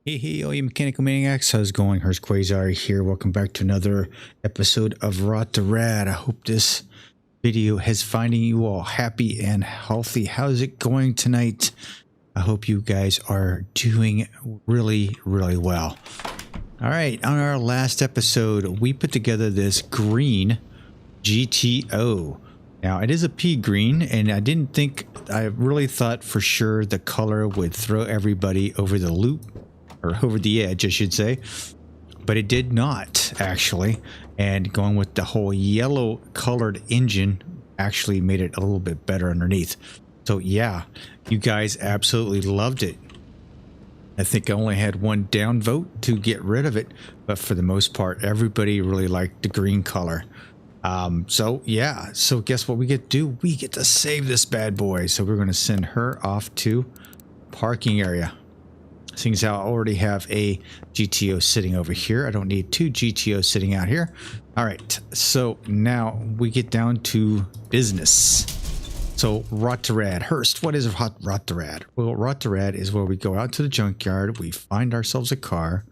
Hey, all you mechanical maniacs, how's it going? Hurst Quayzar here. Welcome back to another episode of Rot2Rad. I hope this video has finding you all happy and healthy. How's it going tonight? I hope you guys are doing really well. All right, on our last episode, we put together this green GTO. Now, it is a pea green, and I really thought for sure the color would throw everybody over the loop. Or over the edge, I should say, but it did not actually. And going with the whole yellow colored engine actually made it a little bit better underneath. So yeah, you guys absolutely loved it. I think I only had one down vote to get rid of it, but for the most part, everybody really liked the green color. So yeah, so guess what we get to do? We get to save this bad boy. So we're going to send her off to parking area. Seeing as how I already have a GTO sitting over here, I don't need two GTOs sitting out here. All right, so now we get down to business. So Rot2Rad, Hurst, what is Rot2Rad? Well, Rot2Rad is where we go out to the junkyard, we find ourselves a car,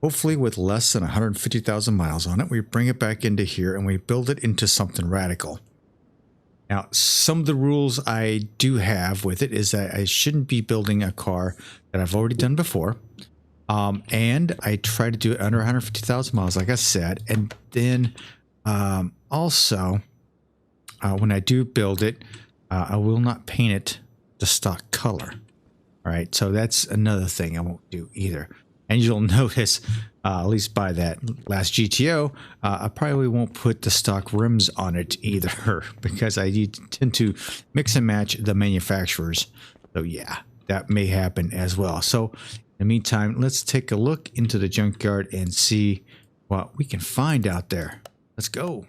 hopefully with less than 150,000 miles on it. We bring it back into here and we build it into something radical. Now, some of the rules I do have with it is that I shouldn't be building a car that I've already done before. And I try to do it under 150,000 miles, like I said. And then also, when I do build it, I will not paint it the stock color. All right, so that's another thing I won't do either. And you'll notice, at least by that last GTO, I probably won't put the stock rims on it either because I tend to mix and match the manufacturers. So yeah, that may happen as well. So in the meantime, let's take a look into the junkyard and see what we can find out there. Let's go.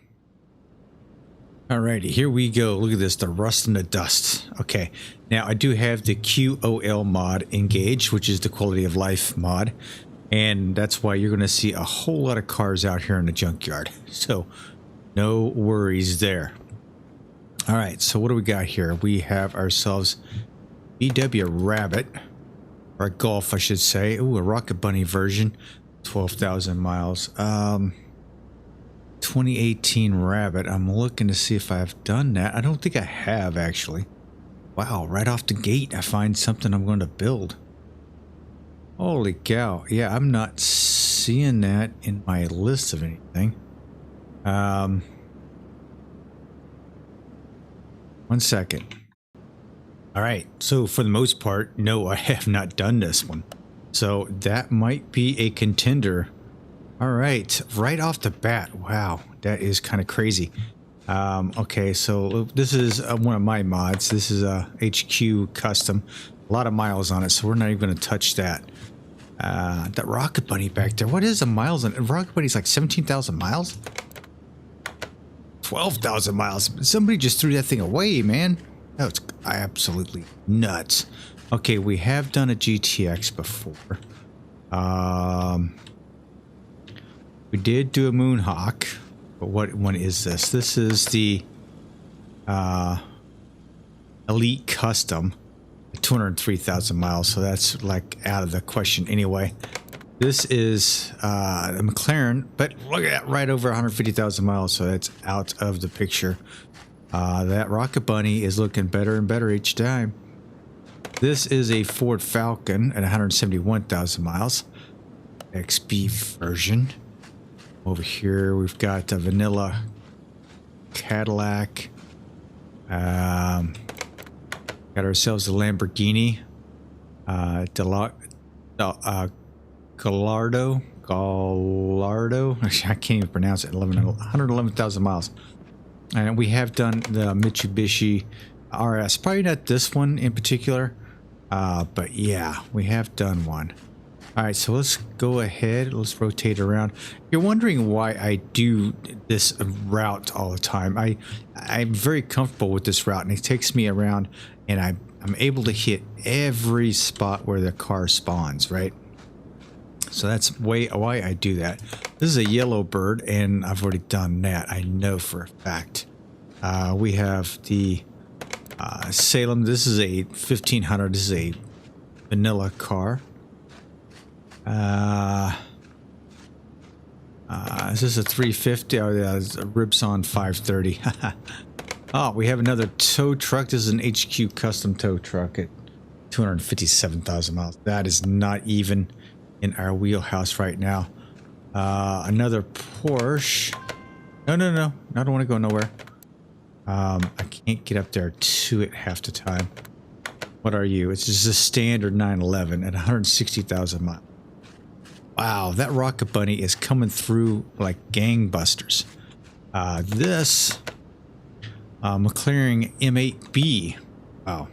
Alrighty, here we go. Look at this, the rust and the dust. Okay, now I do have the QOL mod engaged, which is the quality of life mod. And that's why you're going to see a whole lot of cars out here in the junkyard. So no worries there. All right, so what do we got here? We have ourselves VW Rabbit, or a Golf, I should say. Ooh, a Rocket Bunny version, 12,000 miles. 2018 Rabbit. I'm looking to see if I've done that. I don't think I have, actually. Wow, right off the gate, I find something I'm going to build. Holy cow. Yeah, I'm not seeing that in my list of anything. 1 second. All right, so for the most part, no, I have not done this one. So that might be a contender. All right, right off the bat. Wow, that is kind of crazy. Okay, so this is one of my mods. This is a HQ custom. A lot of miles on it, so we're not even going to touch that. That Rocket Bunny back there. What is the miles on it? Rocket Bunny's like 17,000 miles? 12,000 miles. Somebody just threw that thing away, man. That was absolutely nuts. Okay, we have done a GTX before. We did do a Moonhawk, but what one is this? This is the Elite Custom, 203,000 miles, so that's like out of the question anyway. This is a McLaren, but look at that, right over 150,000 miles, so that's out of the picture. That Rocket Bunny is looking better and better each time. This is a Ford Falcon at 171,000 miles, XB version. Over here, we've got a vanilla Cadillac. Got ourselves a Lamborghini. Gallardo. I can't even pronounce it. 111,000 miles. And we have done the Mitsubishi RS. Probably not this one in particular. But yeah, we have done one. All right, so let's go ahead. Let's rotate around. You're wondering why I do this route all the time. I'm very comfortable with this route, and it takes me around, and I'm able to hit every spot where the car spawns, right? So that's why I do that. This is a yellow bird, and I've already done that. I know for a fact. We have the Salem. This is a 1500. This is a vanilla car. Is this a 350? Oh yeah, it's a Ribson 530. Oh, we have another tow truck. This is an HQ custom tow truck at 257,000 miles. That is not even in our wheelhouse right now. Another Porsche. No. I don't want to go nowhere. I can't get up there to it half the time. What are you? It's just a standard 911 at 160,000 miles. Wow, that Rocket Bunny is coming through like gangbusters. This McLaren M8B. Wow.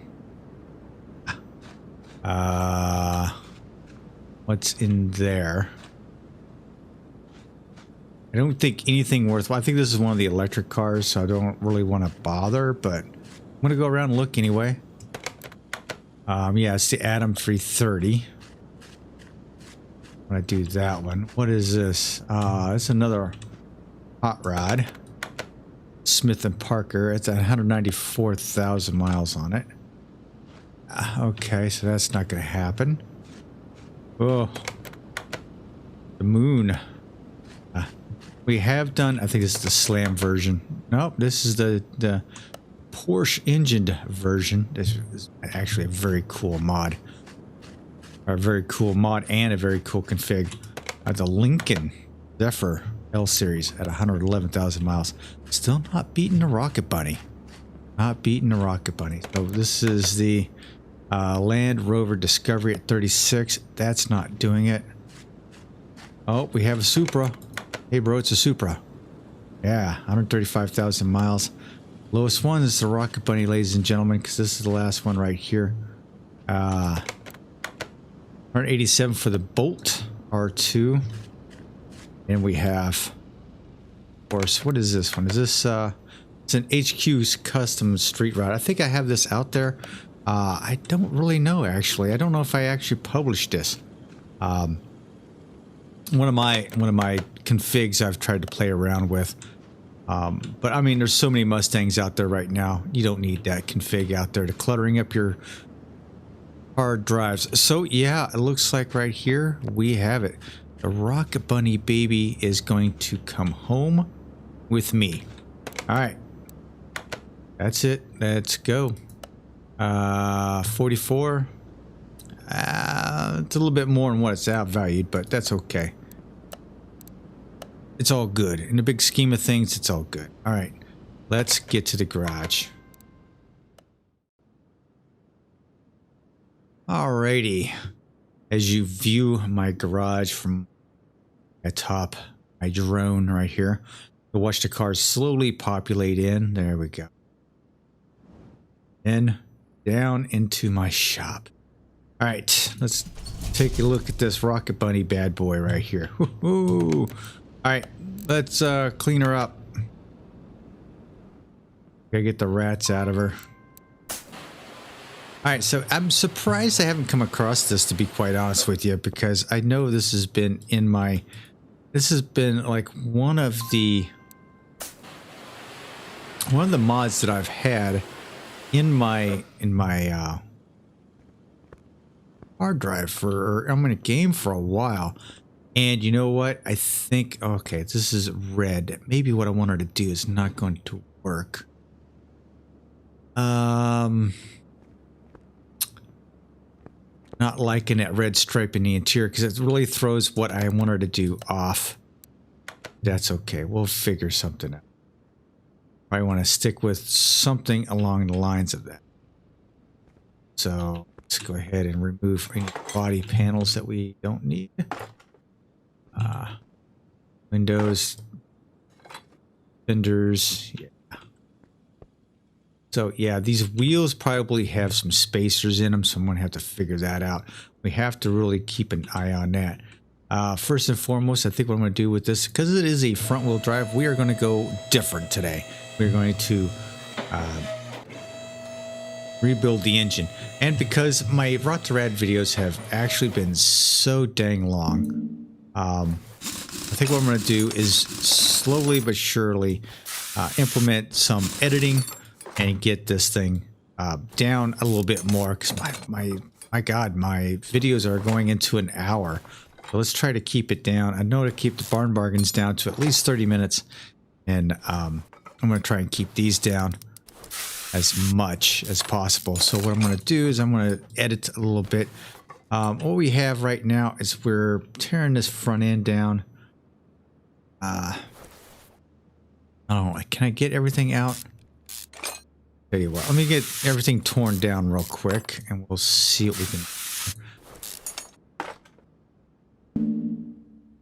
What's in there? I don't think anything worthwhile. I think this is one of the electric cars, so I don't really want to bother, but I'm going to go around and look anyway. Yeah, it's the Atom 330. I'm going to do that one. What is this? It's another hot rod. Smith & Parker. It's at 194,000 miles on it. Okay, so that's not going to happen. Oh, the moon. We have done, I think this is the Slam version. Nope, this is the Porsche engined version. This is actually a very cool mod. A very cool mod and a very cool config. The Lincoln Zephyr L Series at 111,000 miles. Still not beating the Rocket Bunny. Not beating the Rocket Bunny. So this is the Land Rover Discovery at 36. That's not doing it. Oh, we have a Supra. Hey bro, it's a Supra. Yeah, 135,000 miles. Lowest one is the Rocket Bunny, ladies and gentlemen, because this is the last one right here. 187 for the Bolt R2. And we have, of course, what is this one? Is this, it's an HQ's custom street ride. I think I have this out there. I don't really know, actually. I don't know if I actually published this. One of my configs I've tried to play around with. But I mean, there's so many Mustangs out there right now. You don't need that config out there to cluttering up your hard drives. So yeah, it looks like right here we have it. The Rocket Bunny baby is going to come home with me. All right, that's it. Let's go. 44. It's a little bit more than what it's outvalued, but that's okay. It's all good. In the big scheme of things, it's all good. All right, let's get to the garage. Alrighty. As you view my garage from atop my drone right here, you'll watch the cars slowly populate in. There we go. Then down into my shop. All right, let's take a look at this Rocket Bunny bad boy right here. Woohoo! All right, let's clean her up. Gotta get the rats out of her. All right, so I'm surprised I haven't come across this, to be quite honest with you, because I know this has been in my, this has been like one of the mods that I've had in my hard drive for, I'm in a game for a while. And you know what? I think, okay, this is red. Maybe what I wanted to do is not going to work. Not liking that red stripe in the interior because it really throws what I wanted to do off. That's okay. We'll figure something out. I want to stick with something along the lines of that. So let's go ahead and remove any body panels that we don't need. Windows, fenders, yeah. So yeah, these wheels probably have some spacers in them, so I'm gonna have to figure that out. We have to really keep an eye on that. First and foremost, I think what I'm gonna do with this, because it is a front wheel drive, we are gonna go different today. We're going to rebuild the engine. And because my Rot2Rad videos have actually been so dang long, I think what I'm going to do is slowly but surely implement some editing and get this thing down a little bit more, because my God, my videos are going into an hour. So let's try to keep it down. I know to keep the barn bargains down to at least 30 minutes. And I'm going to try and keep these down as much as possible. So what I'm going to do is I'm going to edit a little bit. What we have right now is we're tearing this front end down. I don't know. Can I get everything out? Tell you what, let me get everything torn down real quick and we'll see what we can.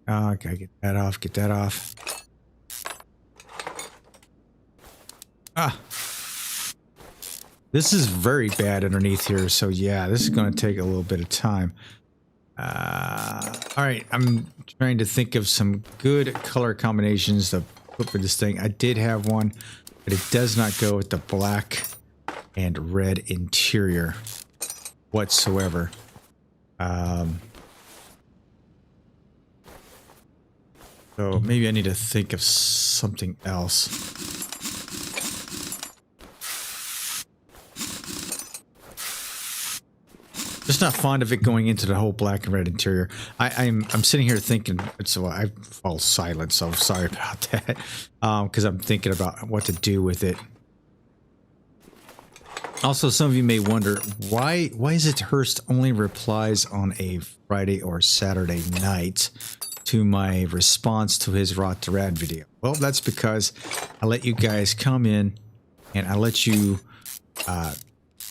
Gotta get that off, get that off. This is very bad underneath here, so yeah, this is going to take a little bit of time. All right, I'm trying to think of some good color combinations to put for this thing. I did have one, but it does not go with the black and red interior whatsoever. So maybe I need to think of something else. Just not fond of it going into the whole black and red interior. I'm sitting here thinking, so I fall silent, so I'm sorry about that. Because I'm thinking about what to do with it. Also, some of you may wonder, why is it Hurst only replies on a Friday or Saturday night to my response to his Rot2Rad video? Well, that's because I let you guys come in and I let you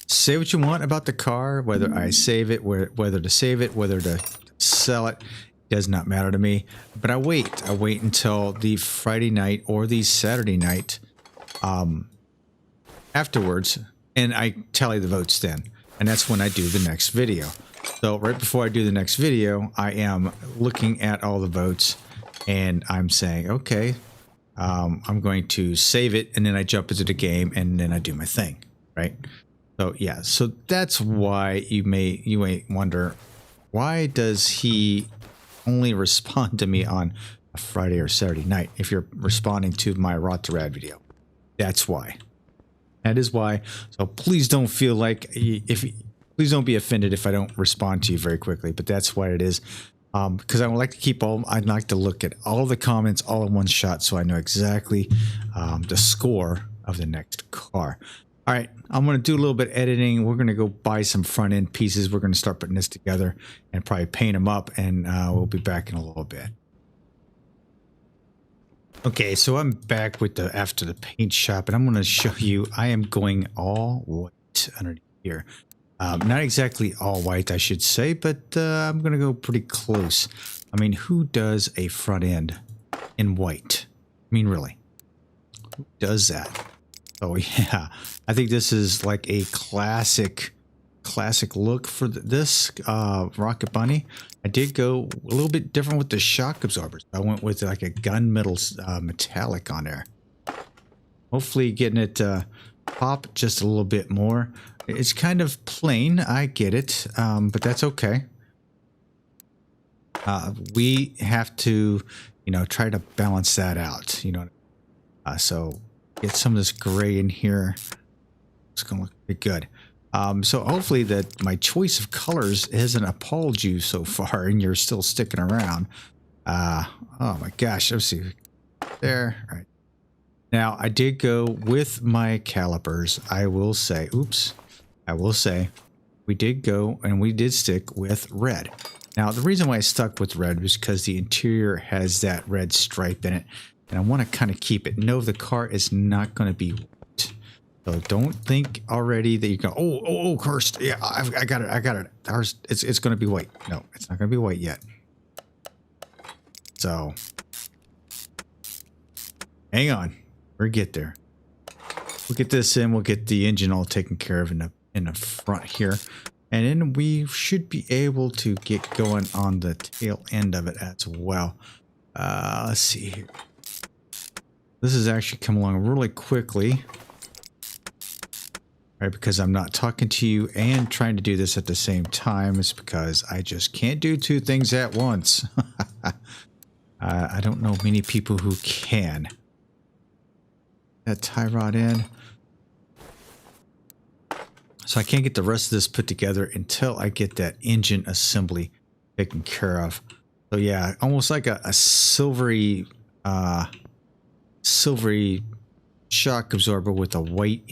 say what you want about the car, whether I save it, whether to save it, whether to sell it, does not matter to me. But I wait until the Friday night or the Saturday night afterwards, and I tally the votes then. And that's when I do the next video. So right before I do the next video, I am looking at all the votes and I'm saying, okay, I'm going to save it, and then I jump into the game and then I do my thing, right? So yeah, so that's why you may wonder, why does he only respond to me on a Friday or Saturday night if you're responding to my Rot2Rad video? That's why. That is why. So please don't feel like, please don't be offended if I don't respond to you very quickly, but that's why it is. Because I would like to keep I'd like to look at all the comments all in one shot so I know exactly the score of the next car. All right, I'm going to do a little bit of editing. We're going to go buy some front end pieces. We're going to start putting this together and probably paint them up, and we'll be back in a little bit. Okay, so I'm back with after the paint shop, and I'm going to show you I am going all white underneath here. Not exactly all white, I should say, but I'm going to go pretty close. I mean, who does a front end in white? I mean, really, who does that? Oh yeah, I think this is like a classic look for this Rocket Bunny. I did go a little bit different with the shock absorbers. I went with like a gunmetal metallic on there. Hopefully getting it pop just a little bit more. It's kind of plain, I get it, but that's okay. We have to, try to balance that out, so get some of this gray in here. It's gonna look pretty good. So hopefully that my choice of colors hasn't appalled you so far and you're still sticking around. Oh my gosh, let's see. There, all right. Now I did go with my calipers. I will say, we did go and we did stick with red. Now the reason why I stuck with red was because the interior has that red stripe in it. And I want to kind of keep it. No, the car is not going to be white. So don't think already that you go, oh, Hurst. Yeah, I got it. Hurst, it's going to be white. No, it's not going to be white yet. So hang on. We'll get there. We'll get this in. We'll get the engine all taken care of in the front here. And then we should be able to get going on the tail end of it as well. Let's see here. This has actually come along really quickly, right? Because I'm not talking to you and trying to do this at the same time. It's because I just can't do two things at once. I don't know many people who can. That tie rod in. So I can't get the rest of this put together until I get that engine assembly taken care of. So yeah, almost like a silvery silvery shock absorber with a white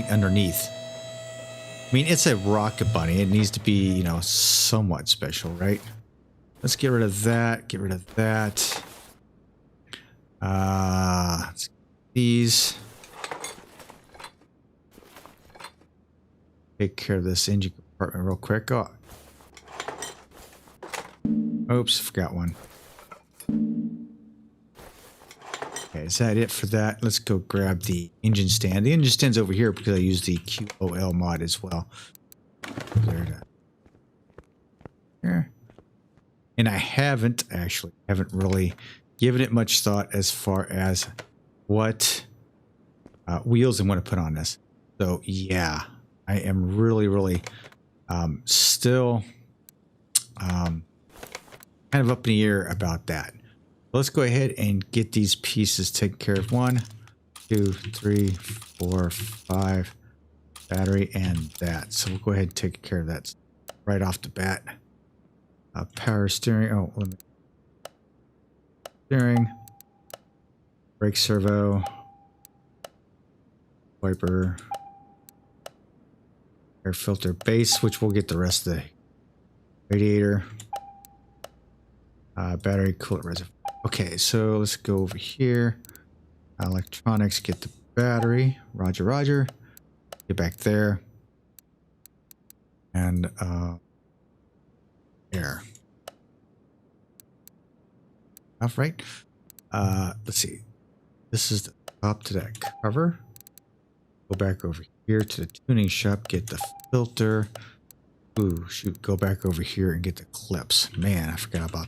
underneath. I mean, it's a rocket bunny. It needs to be, you know, somewhat special, right? Let's get rid of that. Get rid of that. Let's get these. Take care of this engine compartment real quick. Oh. Oops, forgot one. Okay, is that it for that? Let's go grab the engine stand. The engine stand's over here because I use the QOL mod as well. Here. And I haven't really given it much thought as far as what wheels I want to put on this. So yeah, I am really still kind of up in the air about that. Let's go ahead and get these pieces taken care of. 1, 2, 3, 4, 5. Battery and that. So we'll go ahead and take care of that right off the bat. Power steering. Oh, steering. Brake servo. Wiper. Air filter base, which we'll get the rest of the radiator. Battery coolant reservoir. Okay, so let's go over here. Electronics, get the battery. Roger, roger. Get back there. And air. Off right. Let's see. This is the top to that cover. Go back over here to the tuning shop, get the filter. Ooh, shoot, go back over here and get the clips. Man, I forgot about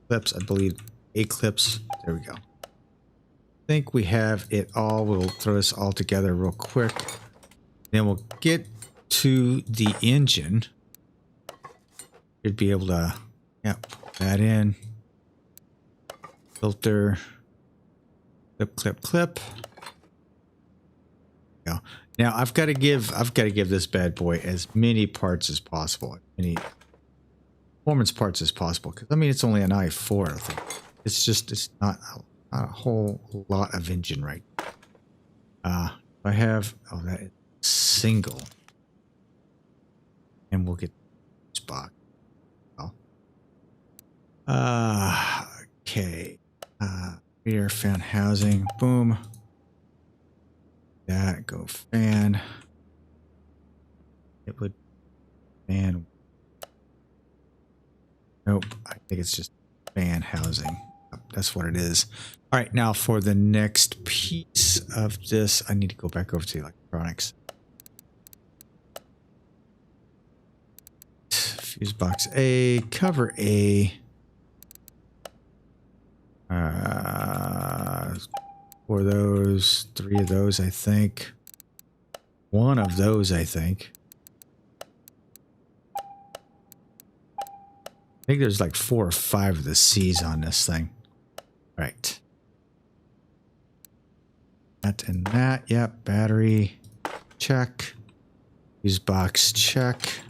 clips. I believe 8 clips. There we go. I think we have it all. We'll throw this all together real quick. Then we'll get to the engine. Should be able to, yeah, put that in. Filter. Clip, clip, clip. Go. Now I've got to give this bad boy as many parts as possible, many performance parts as possible. Because I mean, it's only an i4. I think it's not a whole lot of engine right. I have that is single, and we'll get this box. Okay. Rear fan housing. Boom. That go fan. It would fan. Nope. I think it's just fan housing. That's what it is. All right. Now for the next piece of this, I need to go back over to the electronics. Fuse box A, cover A. 4 of those, 3 of those, I think. 1 of those, I think. I think there's like 4 or 5 of the C's on this thing. Right. That and that. Yep. Battery. Check. Fuse box. Check.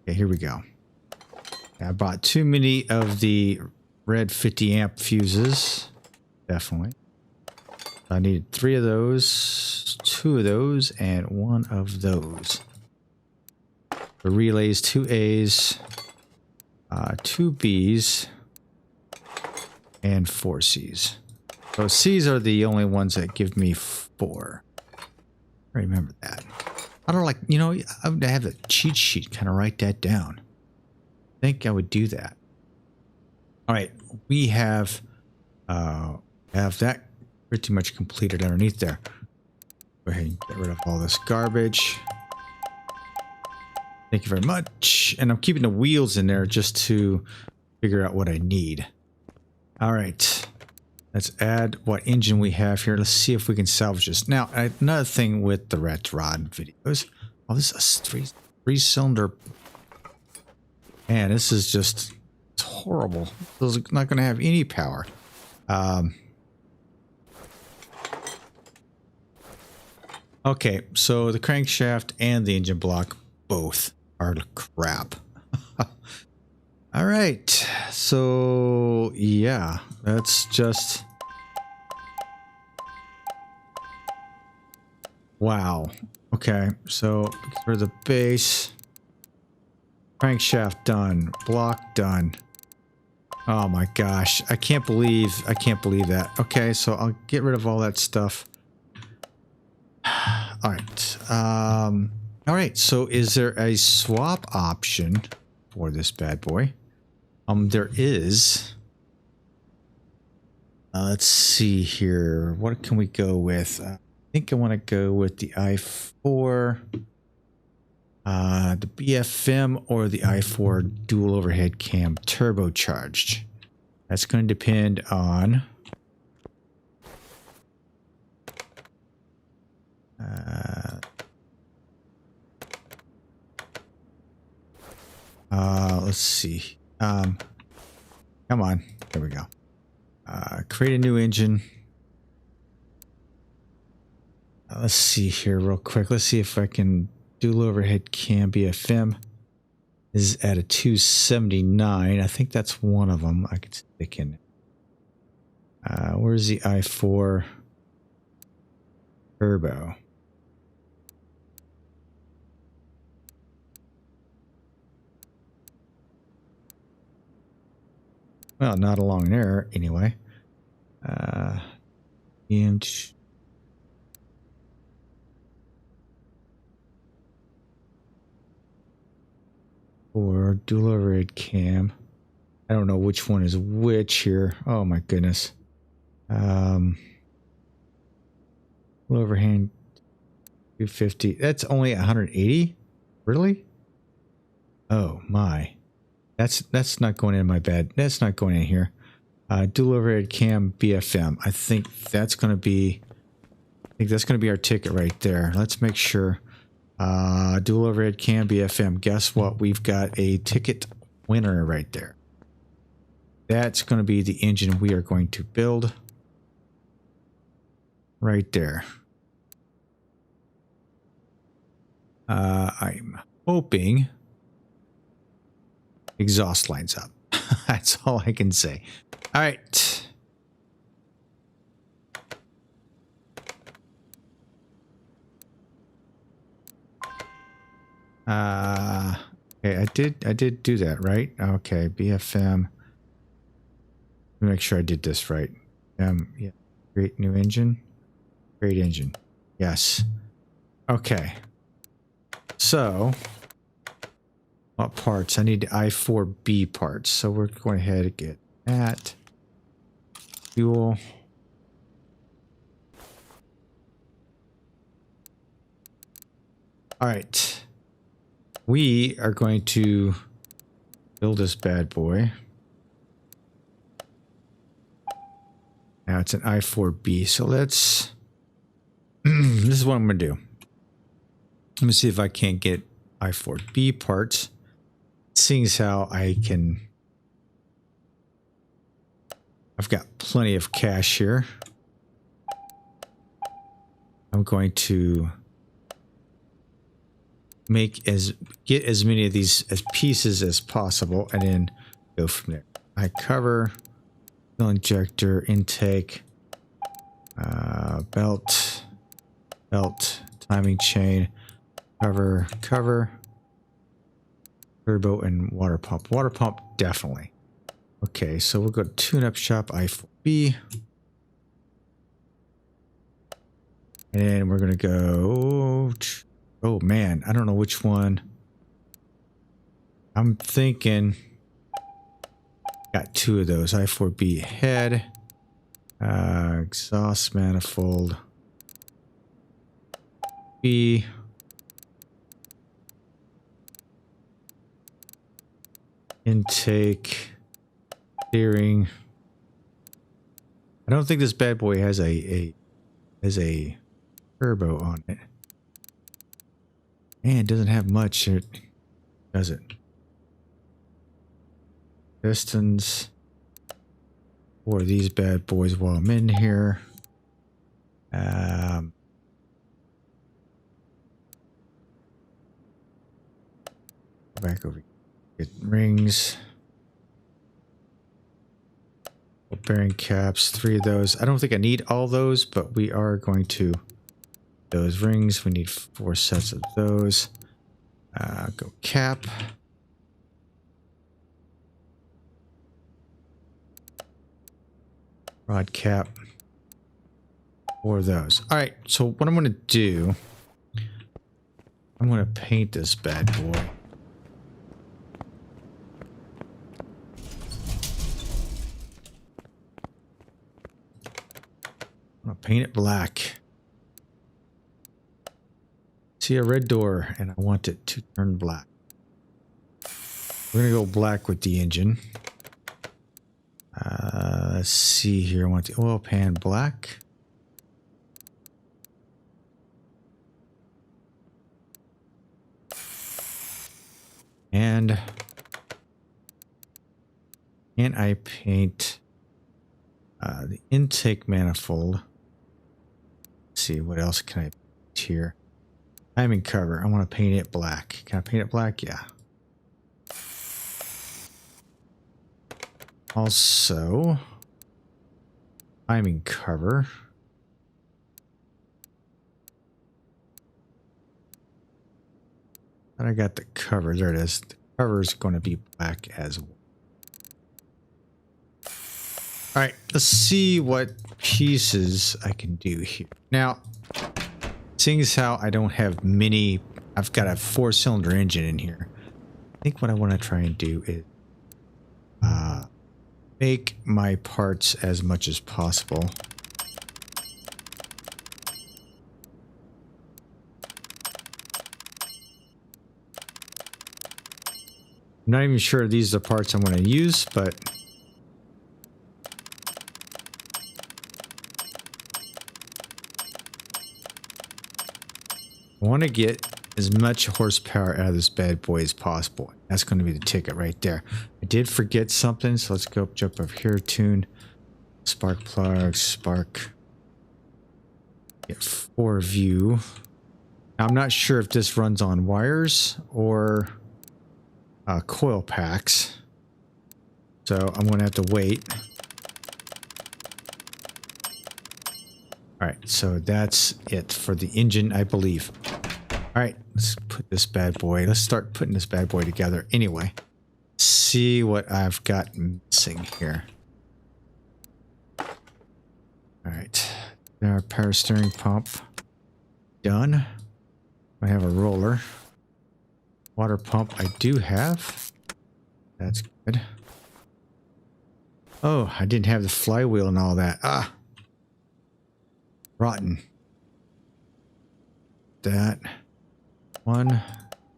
Okay, here we go. I bought too many of the red 50 amp fuses. Definitely. I needed 3 of those, 2 of those, and 1 of those. The relays, 2 A's, 2 B's, and 4 C's. So C's are the only ones that give me 4. I remember that. I don't like, you know, I would have a cheat sheet, kind of write that down. I think I would do that. All right, we have that pretty much completed underneath there. Go ahead and get rid of all this garbage. Thank you very much. And I'm keeping the wheels in there just to figure out what I need. All right, let's add what engine we have here. Let's see if we can salvage this. Now, another thing with the Rot2Rad videos. Oh, this is a three-cylinder. Man, this is just, it's horrible. This is not going to have any power. Okay, so the crankshaft and the engine block both are crap. All right. So yeah, that's just wow. Okay, so for the base, crankshaft done, block done. Oh my gosh, I can't believe that. Okay, so I'll get rid of all that stuff. All right. All right. So is there a swap option for this bad boy? There is. Let's see here. What can we go with? I think I want to go with the i4, the BFM, or the i4 dual overhead cam turbocharged. That's going to depend on let's see. Come on. There we go. Create a new engine. Let's see here real quick. Let's see if I can dual overhead cam BFM is at a 279. I think that's one of them I could stick in. Where's the i4 turbo? Well, not along there anyway. And or dual overhead cam. I don't know which one is which here. Oh my goodness. Dual overhand 250. That's only 180? Really? Oh my. That's not going in my bed. That's not going in here. Dual overhead cam BFM. I think that's going to be our ticket right there. Let's make sure. Dual overhead cam BFM. Guess what? We've got a ticket winner right there. That's going to be the engine we are going to build right there. I'm hoping exhaust lines up. That's all I can say. All right. Okay, I did do that, right? Okay, BFM. Let me make sure I did this right. Yeah. Create new engine. Create engine. Yes. Okay. So, what parts? I need i4B parts. So we're going ahead and get that. Fuel. All right. We are going to build this bad boy. Now it's an i4B. So let's... this is what I'm going to do. Let me see if I can't get i4B parts. Seeing as how I can... I've got plenty of cash here. I'm going to get as many of these as pieces as possible and then go from there. I cover, fuel injector, intake, belt, timing chain, cover, turbo, and water pump. Water pump, definitely. Okay, so we'll go to tune-up shop i4B. And then we're going to go... Oh, man, I don't know which one. I'm thinking... Got two of those. i4B head. Exhaust manifold. B. Intake. Steering. I don't think this bad boy has a turbo on it. Man, it doesn't have much, does it? Pistons for these bad boys while I'm in here. Go back over here. Get rings. Bearing caps, 3 of those. I don't think I need all those, but we are going to. Those rings, we need 4 sets of those. Go cap. Rod cap. 4 of those. All right, so what I'm going to do, I'm going to paint this bad boy. I'm going to paint it black. See a red door, and I want it to turn black. We're going to go black with the engine. Let's see here. I want the oil pan black. And can I paint the intake manifold? Let's see, what else can I paint here? Timing cover. I want to paint it black. Can I paint it black? Yeah. Also, timing cover. And I got the cover. There it is. The cover is going to be black as well. All right, let's see what pieces I can do here. Now, seeing as how I don't have many, I've got a 4-cylinder engine in here. I think what I want to try and do is make my parts as much as possible. I'm not even sure these are the parts I'm going to use, but I want to get as much horsepower out of this bad boy as possible. That's going to be the ticket right there. I did forget something, so let's go jump over here. Tune, spark plug, spark. Get 4 view. Now, I'm not sure if this runs on wires or coil packs, so I'm going to have to wait. All right, so that's it for the engine, I believe. All right, let's put this bad boy. Let's start putting this bad boy together anyway. See what I've got missing here. All right, our power steering pump done. I have a roller. Water pump I do have. That's good. Oh, I didn't have the flywheel and all that. Ah. Rotten. That. 1,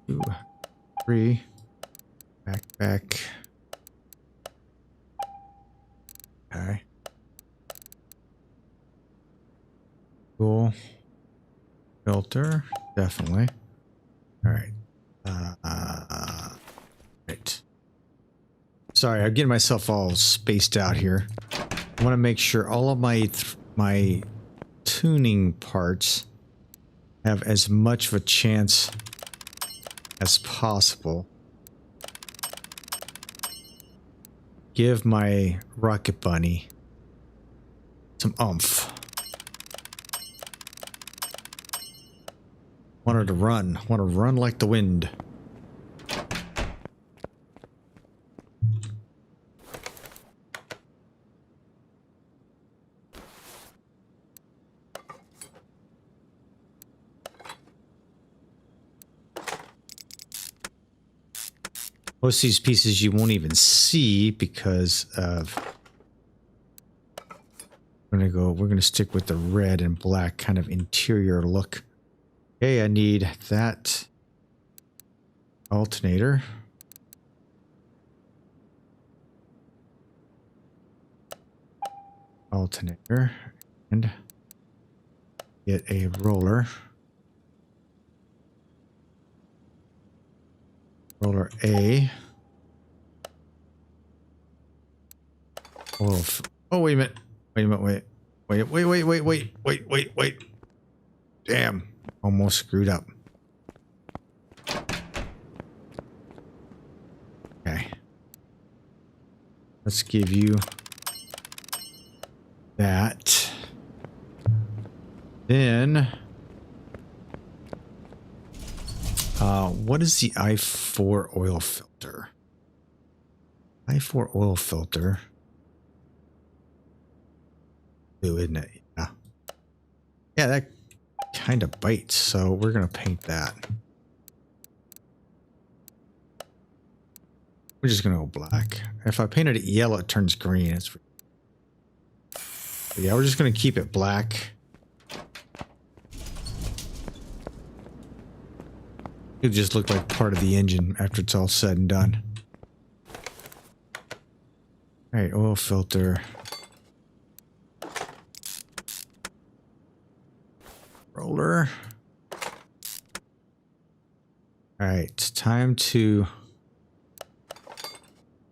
2, 3. Back. Okay. Cool. Filter. Definitely. All right. Right. Sorry, I'm getting myself all spaced out here. I want to make sure all of my tuning parts have as much of a chance as possible. Give my rocket bunny some oomph. Want her to run. Want to run like the wind. Most of these pieces you won't even see because of. We're gonna stick with the red and black kind of interior look. Okay, I need that alternator. Alternator and get a roller. Roller A. Oh, wait a minute. Wait. Damn. Almost screwed up. Okay. Let's give you that. Then, what is the i4 oil filter? i4 oil filter. Blue, isn't it? Yeah. Yeah, that kind of bites, so we're going to paint that. We're just going to go black. If I painted it yellow, it turns green. But yeah, we're just going to keep it black. It'll just look like part of the engine after it's all said and done. All right, oil filter. Roller. All right, it's time to...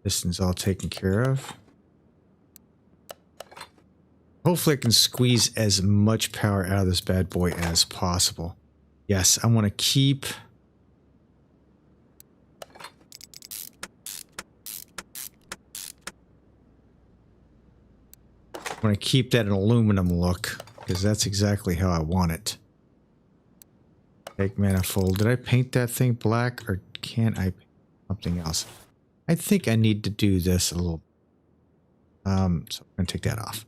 Piston's all taken care of. Hopefully I can squeeze as much power out of this bad boy as possible. Yes, I want to keep... I want to keep that an aluminum look, because that's exactly how I want it. Take manifold. Did I paint that thing black, or can I paint something else? I think I need to do this a little. So I'm going to take that off.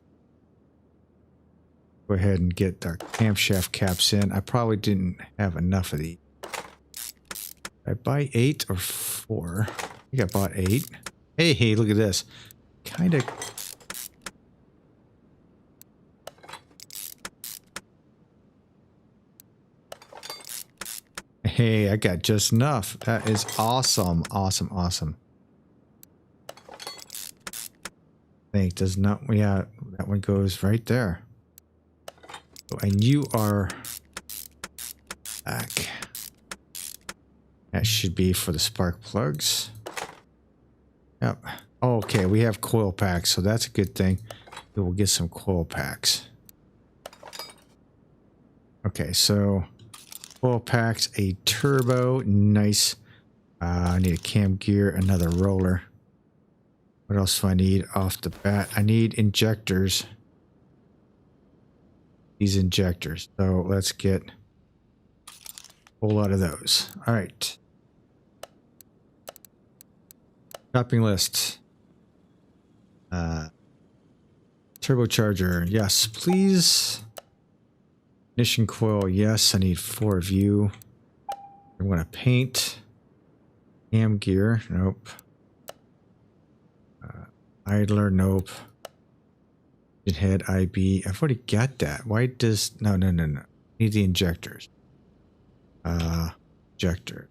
Go ahead and get our camshaft caps in. I probably didn't have enough of these. Did I buy 8 or 4? I think I bought 8. Hey, look at this. Kind of... Hey, I got just enough. That is awesome. Awesome, awesome. I think does not... Yeah, that one goes right there. And you are back. That should be for the spark plugs. Yep. Okay, we have coil packs, so that's a good thing. We will get some coil packs. Okay, so coil packs, a turbo, nice. I need a cam gear, another roller. What else do I need off the bat? I need injectors. These injectors. So let's get a whole lot of those. All right. Shopping list. Turbocharger. Yes, please. Ignition coil. Yes, I need 4 of you. I'm going to paint. Cam gear. Nope. Idler. Nope. Head IB. I've already got that. Why does... No. Need the injectors. Injector.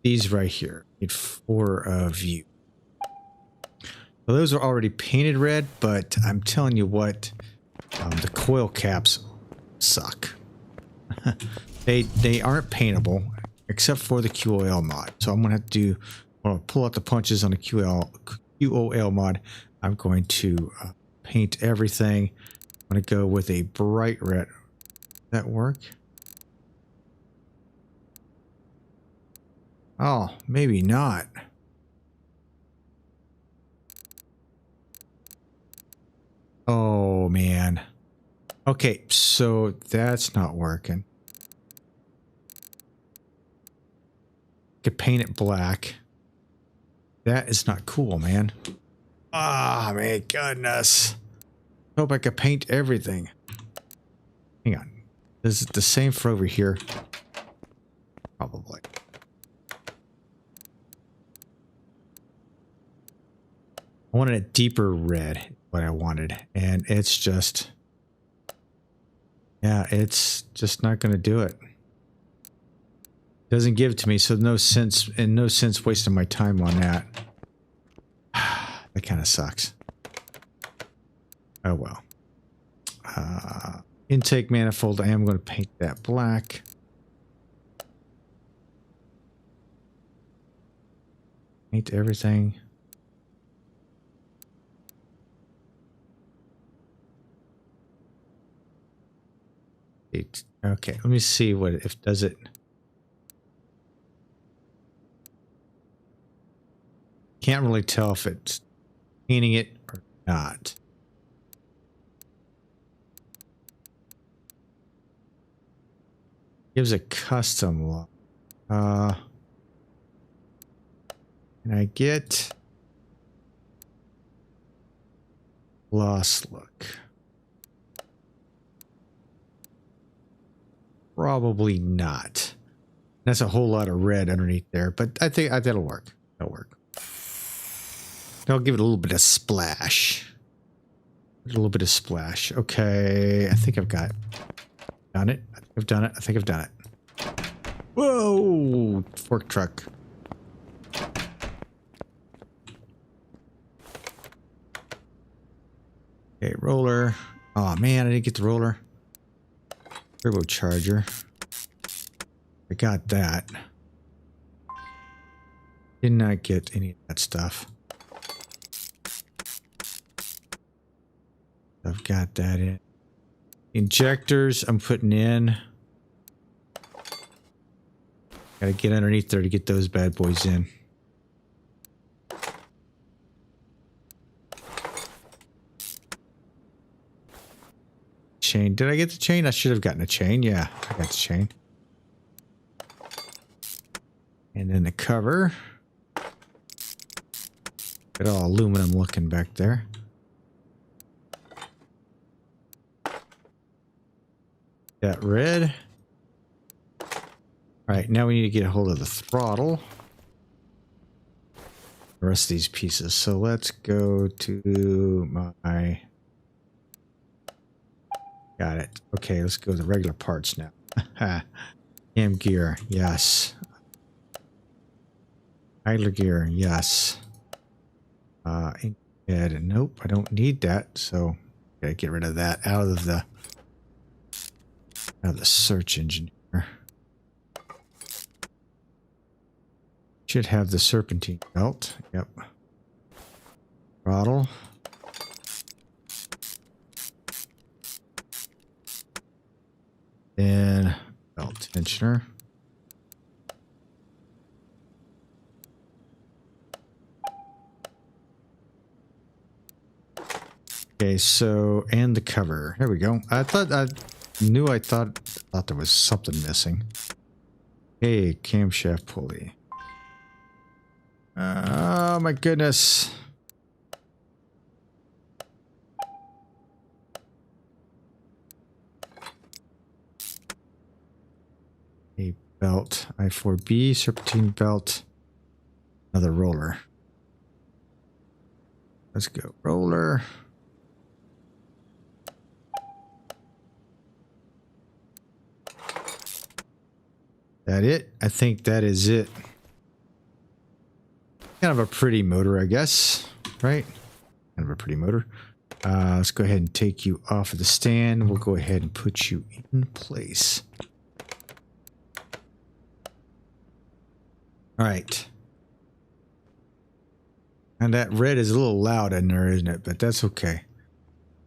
These right here. Need 4 of you. Well, those are already painted red, but I'm telling you what, the coil caps suck. They aren't paintable except for the QOL mod. So I'm gonna have to do... I'll pull out the punches on the QOL mod. I'm going to paint everything. I'm going to go with a bright red. Does that work? Oh, maybe not. Oh, man. Okay, so that's not working. Could paint it black. That is not cool, man. Ah, my goodness. Hope I could paint everything. Hang on. Is it the same for over here? Probably. I wanted a deeper red, what I wanted. And it's just... Yeah, it's just not going to do it. Doesn't give it to me, so no sense wasting my time on that. That kind of sucks. Oh well. Intake manifold, I am going to paint that black. Paint everything. Okay, let me see what if does it. Can't really tell if it's painting it or not. Gives a custom look. Can I get lost look? Probably not. That's a whole lot of red underneath there, but I think that'll work. That'll work. I'll give it a little bit of splash. A little bit of splash. Okay, I think I've got done it. I think I've done it. I think I've done it. Whoa! Fork truck. Okay, roller. Oh man, I didn't get the roller. Turbocharger. I got that. Did not get any of that stuff. I've got that in. Injectors I'm putting in. Gotta get underneath there to get those bad boys in. Chain. Did I get the chain? I should have gotten a chain. Yeah, I got the chain. And then the cover. Got all aluminum looking back there. That red. All right, now we need to get a hold of the throttle. The rest of these pieces. So let's go to my... Got it. Okay, let's go to the regular parts now. Cam gear, yes. Idler gear, yes. Head, nope, I don't need that, so gotta get rid of that out of the search engine here. Should have the serpentine belt. Yep. Throttle. Then belt tensioner. Okay, so and the cover. There we go. I thought there was something missing. Hey, camshaft pulley. Oh my goodness. A belt. I4B, serpentine belt. Another roller. Let's go. Roller. That it? I think that is it. Kind of a pretty motor, I guess, right? Kind of a pretty motor. Let's go ahead and take you off of the stand. We'll go ahead and put you in place. All right. And that red is a little loud in there, isn't it? But that's okay.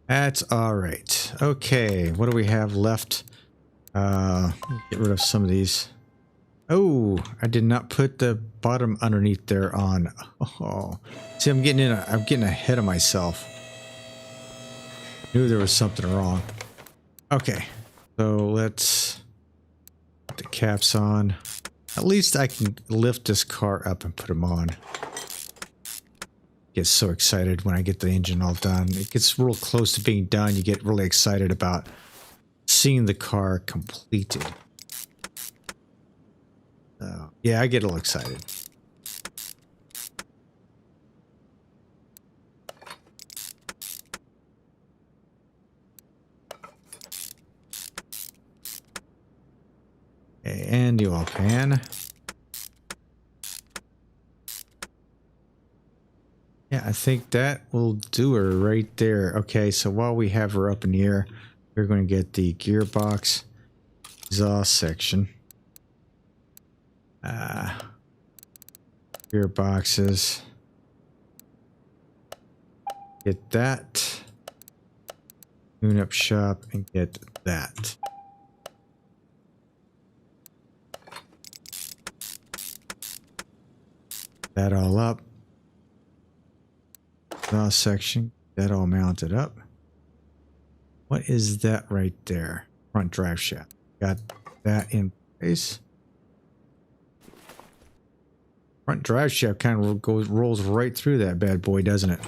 That's all right. Okay, what do we have left? Get rid of some of these. Oh, I did not put the bottom underneath there on. Oh, see, I'm getting ahead of myself. Knew there was something wrong. Okay, so let's put the caps on. At least I can lift this car up and put them on. Get so excited when I get the engine all done. It gets real close to being done. You get really excited about seeing the car completed. Yeah, I get a little excited. Okay, and the oil pan. Yeah, I think that will do her right there. Okay, so while we have her up in the air, we're going to get the gearbox exhaust section. Gearboxes. Get that. Tune up shop and get that. That all up. Exhaust section. that all mounted up. What is that right there? Front drive shaft. Got that in place. Front drive shaft kind of rolls right through that bad boy, doesn't it?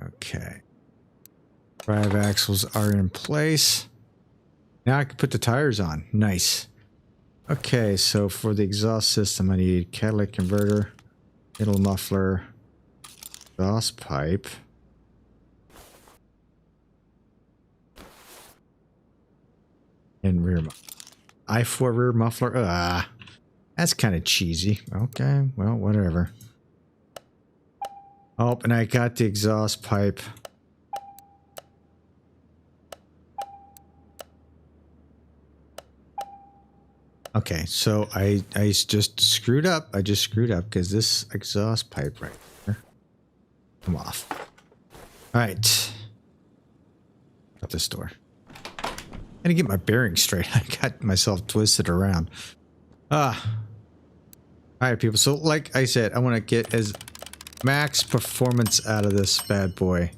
Okay. Drive axles are in place. Now I can put the tires on. Nice. Okay, so for the exhaust system, I need catalytic converter, middle muffler, exhaust pipe. And rear muffler. I4 rear muffler. That's kind of cheesy. Okay, well, whatever. Oh, and I got the exhaust pipe. Okay, so I just screwed up. I just screwed up because this exhaust pipe right here come off. All right. Out this door. I had to get my bearings straight. I got myself twisted around. All right, people. So like I said, I want to get as max performance out of this bad boy.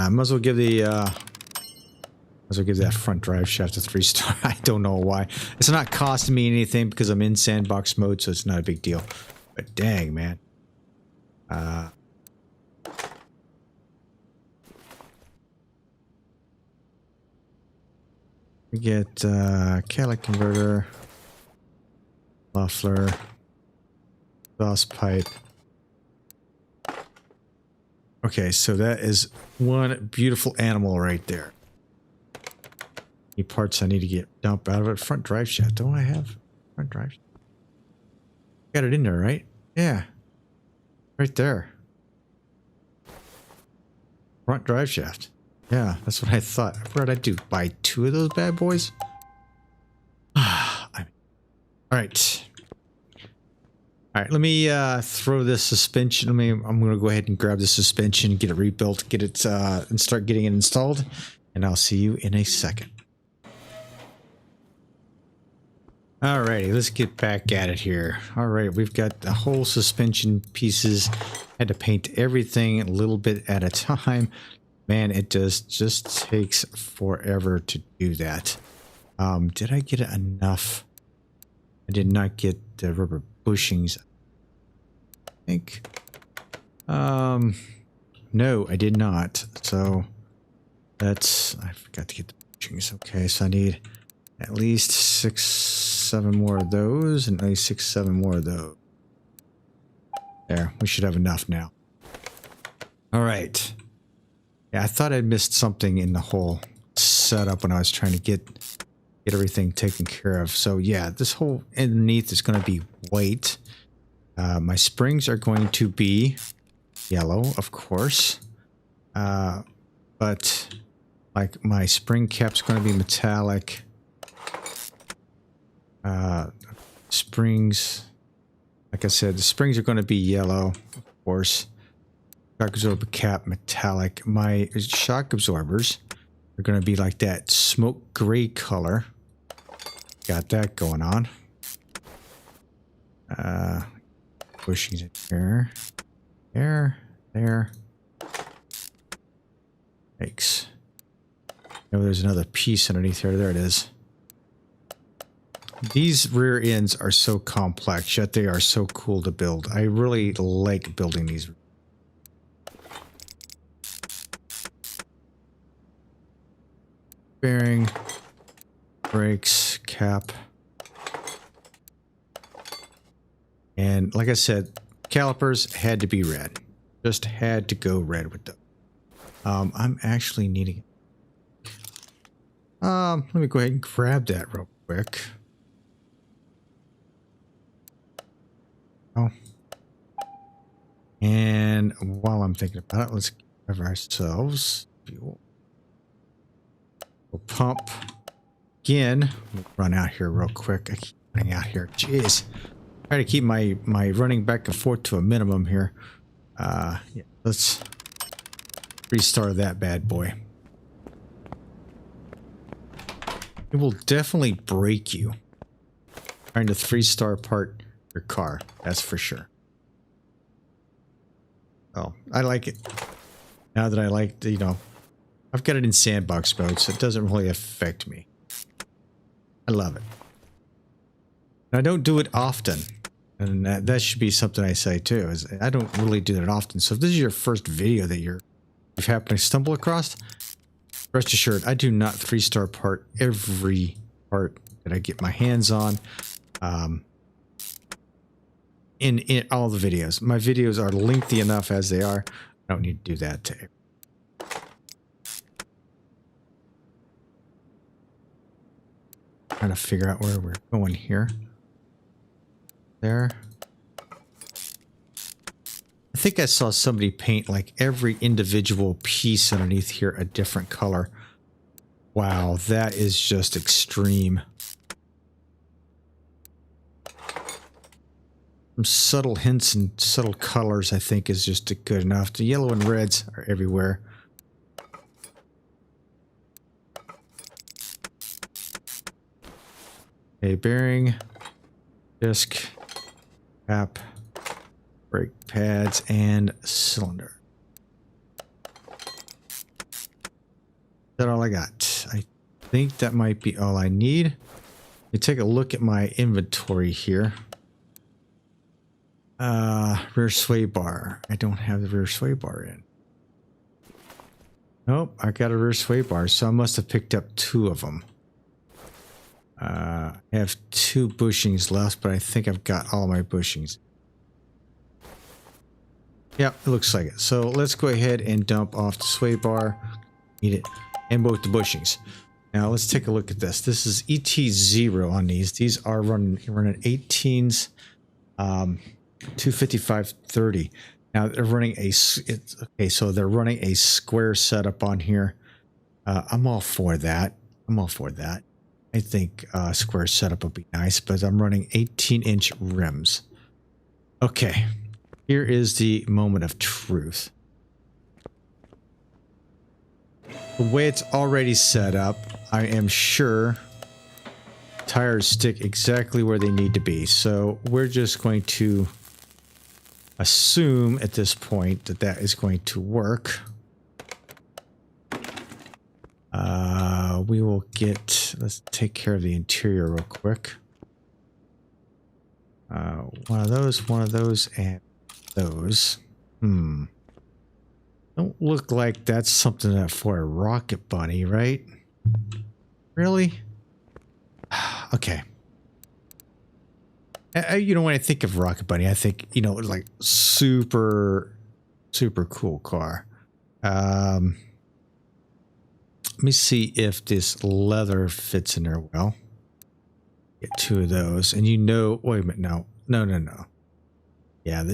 Might as well give that front drive shaft a 3-star. I don't know why. It's not costing me anything because I'm in sandbox mode, so it's not a big deal. But dang, man. We get catalytic converter, muffler, exhaust pipe. Okay, so that is one beautiful animal right there. Any parts I need to get dumped out of it? Front drive shaft. Don't I have front drive shaft? Got it in there, right? Yeah. Right there. Front drive shaft. Yeah, that's what I thought. I forgot I'd do buy 2 of those bad boys. Alright. Alright, let me throw this suspension. I'm gonna go ahead and grab the suspension, get it rebuilt, get it and start getting it installed, and I'll see you in a second. Alrighty, let's get back at it here. Alright, we've got the whole suspension pieces. Had to paint everything a little bit at a time. Man, it just takes forever to do that. Did I get enough? I did not get the rubber bushings. I think. No, I did not. So that's, I forgot to get the bushings. Okay, so I need at least 6, 7 more of those, and at least 6, 7 more of those. There, we should have enough now. All right. Yeah, I thought I'd missed something in the whole setup when I was trying to get everything taken care of. So yeah, this whole underneath is going to be white. My springs are going to be yellow, of course. But like my spring cap's going to be metallic. Springs, like I said, the springs are going to be yellow, of course. Shock absorber cap, metallic. My shock absorbers are going to be like that smoke gray color. Got that going on. Bushings in here. There. Thanks. Oh, there's another piece underneath here. There it is. These rear ends are so complex, yet they are so cool to build. I really like building these. Bearing, brakes, cap. And like I said, calipers had to be red. Just had to go red with them. I'm actually needing... let me go ahead and grab that real quick. Oh. And while I'm thinking about it, let's give ourselves fuel. We'll pump again. We'll run out here real quick. I keep running out here. Jeez. Try to keep my running back and forth to a minimum here. Yeah, let's restart that bad boy. It will definitely break you trying to 3-star part your car. That's for sure. Oh, I like it. Now that I like, you know, I've got it in sandbox mode, so it doesn't really affect me. I love it. And I don't do it often. And that should be something I say too, is I don't really do that often. So if this is your first video that you've happened to stumble across, rest assured, I do not 3-star part every part that I get my hands on. In all the videos. My videos are lengthy enough as they are. I don't need to do that to trying to figure out where we're going here. There. I think I saw somebody paint like every individual piece underneath here a different color. Wow, that is just extreme. Some subtle hints and subtle colors, I think, is just good enough. The yellow and reds are everywhere. Okay, bearing, disc, cap, brake pads, and cylinder. Is that all I got? I think that might be all I need. Let me take a look at my inventory here. Rear sway bar. I don't have the rear sway bar in. Nope, I got a rear sway bar, so I must have picked up 2 of them. I have 2 bushings left, but I think I've got all my bushings. Yeah, it looks like it. So let's go ahead and dump off the sway bar. Need it. And both the bushings. Now let's take a look at this. This is ET0 on these. These are running 18s. 255/30. Now they're running okay, so they're running a square setup on here. I'm all for that. I think square setup would be nice, but I'm running 18-inch rims. Okay, here is the moment of truth. The way it's already set up, I am sure tires stick exactly where they need to be. So we're just going to assume at this point that that is going to work. We will let's take care of the interior real quick. One of those, and those. Don't look like that's something that for a rocket bunny, right? Really? Okay. You know, when I think of Rocket Bunny, I think, you know, like super cool car. Let me see if this leather fits in there well. Get 2 of those, and you know, wait a minute, no. Yeah,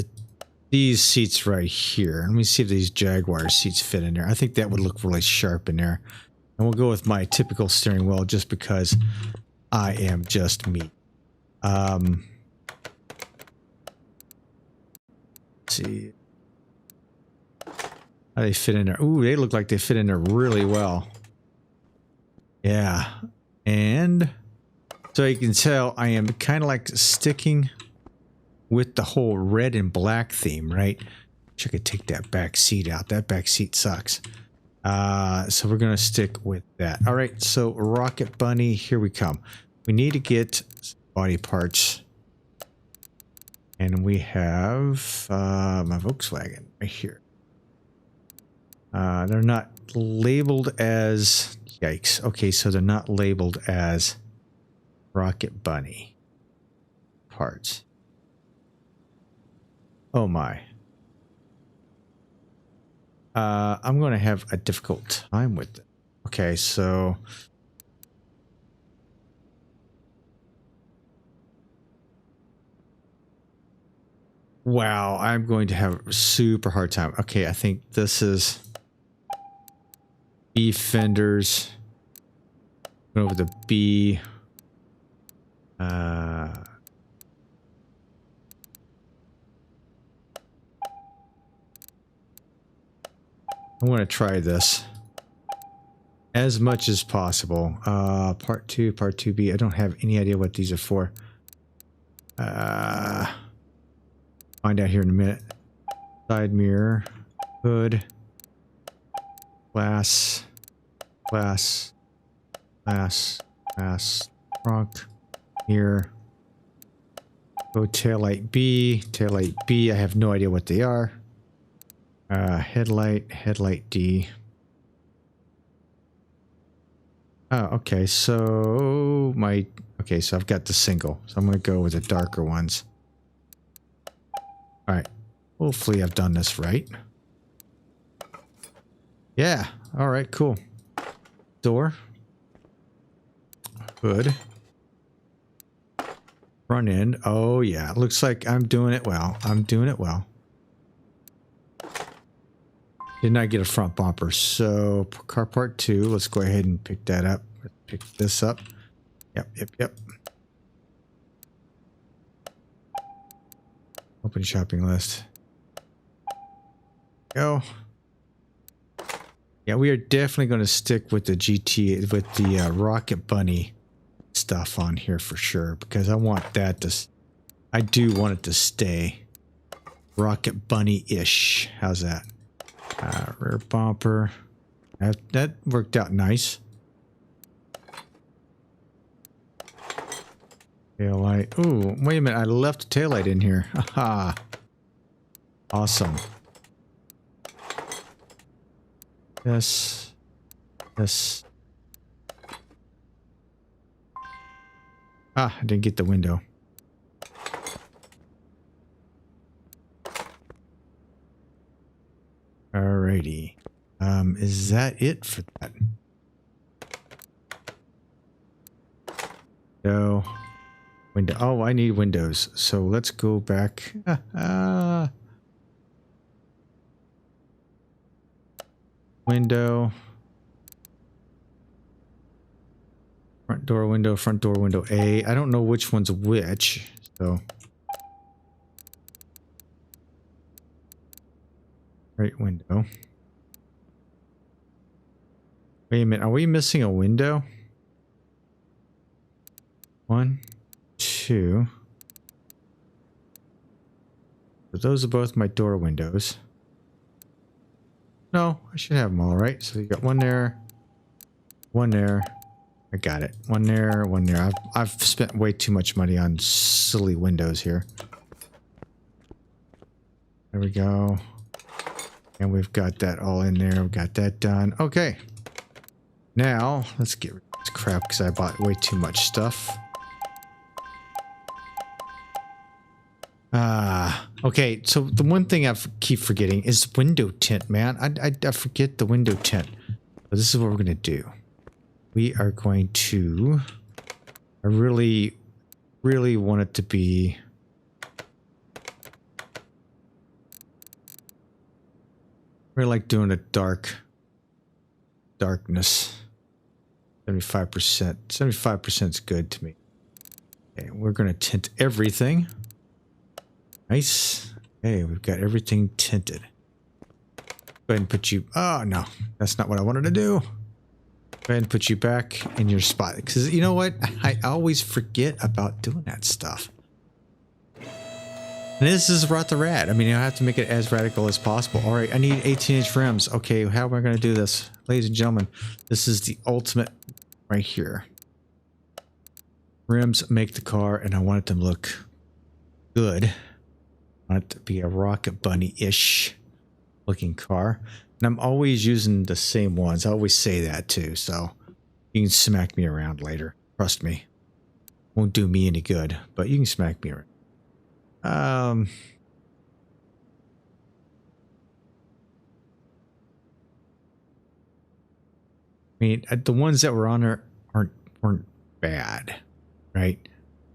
these seats right here. Let me see if these Jaguar seats fit in there. I think that would look really sharp in there. And we'll go with my typical steering wheel just because I am just me. Let's see how they fit in there. Ooh, they look like they fit in there really well. Yeah. And so you can tell I am kind of like sticking with the whole red and black theme, right? Wish I could take that back seat out. That back seat sucks. So we're going to stick with that. All right. So Rocket Bunny, here we come. We need to get body parts. And we have my Volkswagen right here. They're not labeled as... Yikes. Okay, so they're not labeled as Rocket Bunny parts. Oh my. I'm going to have a difficult time with it. Okay, so... Wow, I'm going to have a super hard time. Okay, I think this is B fenders. Go over the B. I'm going to try this. as much as possible. Part 2, Part 2B. I don't have any idea what these are for. Find out here in a minute. Side mirror, hood, glass, glass, glass, glass, trunk, mirror. Go taillight B, taillight B. I have no idea what they are. Headlight, headlight D. Oh, okay. So so I've got the single. So I'm going to go with the darker ones. All right. Hopefully I've done this right. Yeah. All right, cool. Door. Hood. Front end. Oh, yeah. Looks like I'm doing it well. I'm doing it well. Did not get a front bumper. So car part 2. Let's go ahead and pick that up. Pick this up. Yep. Open shopping list. Go. Yeah, we are definitely going to stick with the GT, with the Rocket Bunny stuff on here for sure, because I want that to, I do want it to stay Rocket Bunny-ish. How's that? Rear bumper. That worked out nice. Tail light. Ooh, wait a minute. I left a tail light in here. Haha. Awesome. This. Ah, I didn't get the window. Alrighty. Is that it for that? No. Window. Oh, I need windows. So let's go back. Window. Front door window A. I don't know which one's which, so. Right window. Wait a minute, are we missing a window? 1, 2. So those are both my door windows. No, I should have them all right. So you got one there, one there. I got it. One there, one there. I've spent way too much money on silly windows here. There we go. And we've got that all in there. We've got that done. Okay. Now, let's get rid of this crap because I bought way too much stuff. Okay, so the one thing I keep forgetting is window tint, man. I forget the window tint. But this is what we're going to do. We are going to... I really want it to be... We're like doing a darkness. 75%. 75% is good to me. Okay, we're going to tint everything. Nice. Okay, we've got everything tinted. Go ahead and put you... Oh, no. That's not what I wanted to do. Go ahead and put you back in your spot. Because you know what? I always forget about doing that stuff. And this is Rot2Rad. I mean, I have to make it as radical as possible. All right, I need 18-inch rims. Okay, how am I going to do this? Ladies and gentlemen, this is the ultimate right here. Rims make the car, and I want it to look good. I want it to be a Rocket Bunny-ish looking car. And I'm always using the same ones. I always say that too, so you can smack me around later. Trust me. Won't do me any good, but you can smack me around. I mean, the ones that were on there weren't bad, right?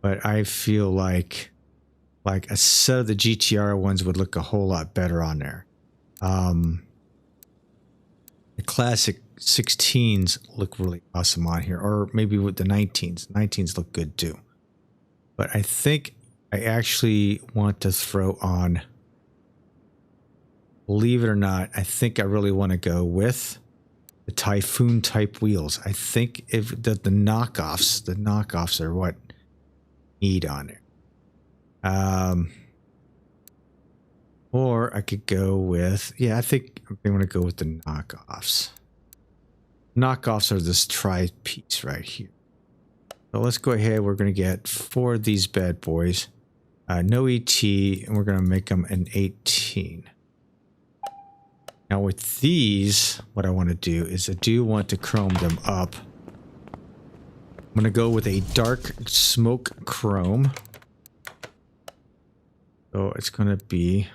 But I feel like a set of the GTR ones would look a whole lot better on there. The classic 16s look really awesome on here, or maybe with the 19s. 19s look good too. But I think I actually want to throw on, believe it or not, I think I really want to go with the Typhoon type wheels. I think if the knockoffs are what need on it. Or I could go with, yeah, I think I'm going to go with the knockoffs. Knockoffs are this tri-piece right here. So let's go ahead. We're going to get 4 of these bad boys. No ET, and we're going to make them an 18. Now with these, what I want to do is I do want to chrome them up. I'm going to go with a dark smoke chrome. So it's going to be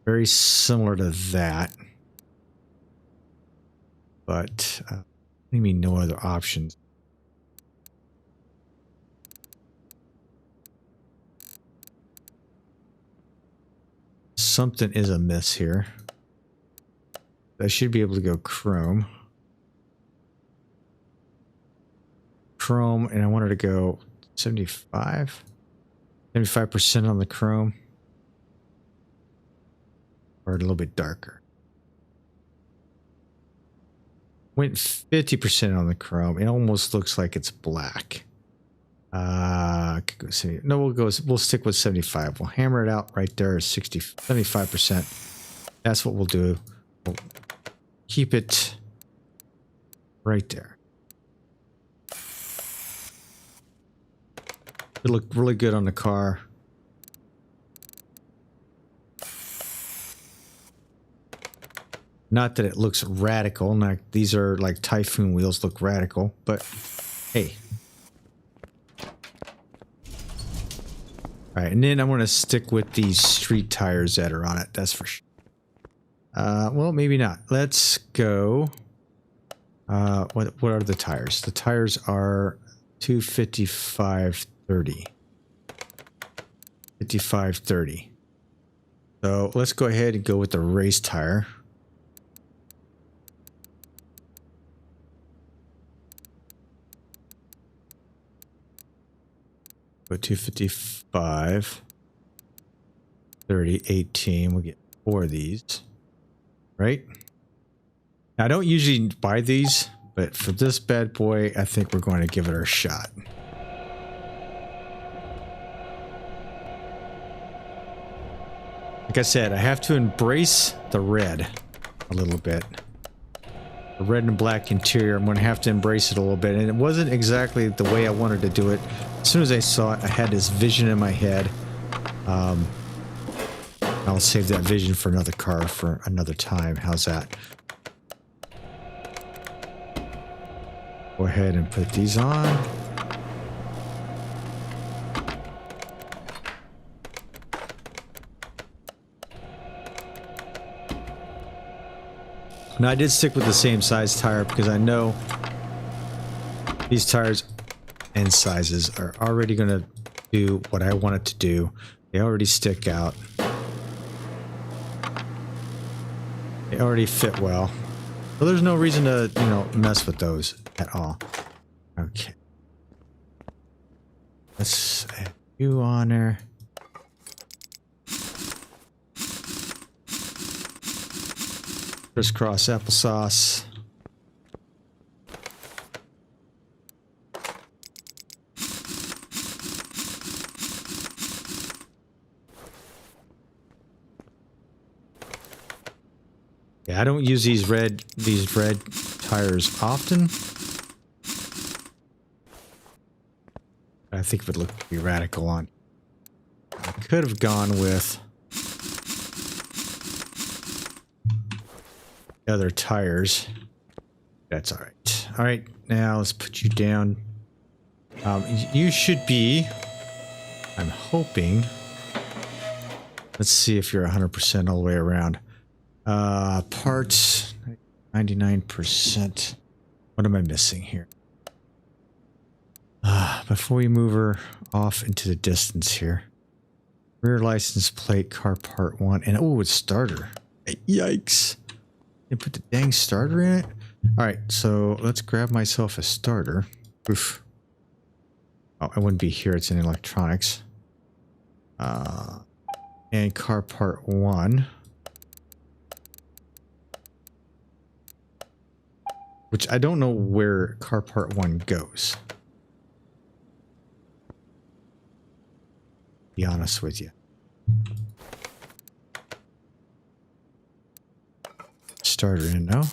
very similar to that. But what do you mean no other options? Something is amiss here. I should be able to go chrome. Chrome, and I wanted to go 75? 75% on the chrome. Or a little bit darker. Went 50% on the chrome. It almost looks like it's black. I could go 70. No, we'll stick with 75. We'll hammer it out right there, 75%. That's what we'll do. We'll keep it right there. It'll look really good on the car. Not that it looks radical. Not, these are like Typhoon wheels, look radical, but hey. All right, and then I'm going to stick with these street tires that are on it. That's for sure. Well, maybe not. Let's go. What are the tires? The tires are 255/30. 55/30. So let's go ahead and go with the race tire. Go 255, 30, 18. We'll get 4 of these, right? Now, I don't usually buy these, but for this bad boy, I think we're going to give it a shot. Like I said, I have to embrace the red a little bit. The red and black interior, I'm going to have to embrace it a little bit. And it wasn't exactly the way I wanted to do it. As soon as I saw it, I had this vision in my head. I'll save that vision for another car for another time. How's that? Go ahead and put these on. Now, I did stick with the same size tire because I know these tires and sizes are already going to do what I want it to do. They already stick out. They already fit well. So there's no reason to, you know, mess with those at all. Okay. Let's add you on there. Crisscross applesauce. Yeah, I don't use these red tires often. I think it would look pretty radical on. I could have gone with other tires. That's all right. All right, now let's put you down. You should be, I'm hoping, let's see if you're 100% all the way around. Parts, 99%. What am I missing here? Before we move her off into the distance here. Rear license plate, car part 1, and oh, it's starter. Yikes. They put the dang starter in it? Alright, so let's grab myself a starter. Oof. Oh, it wouldn't be here, it's in electronics. And car part 1. which I don't know where car part 1 goes. Be honest with you. Starter in, no?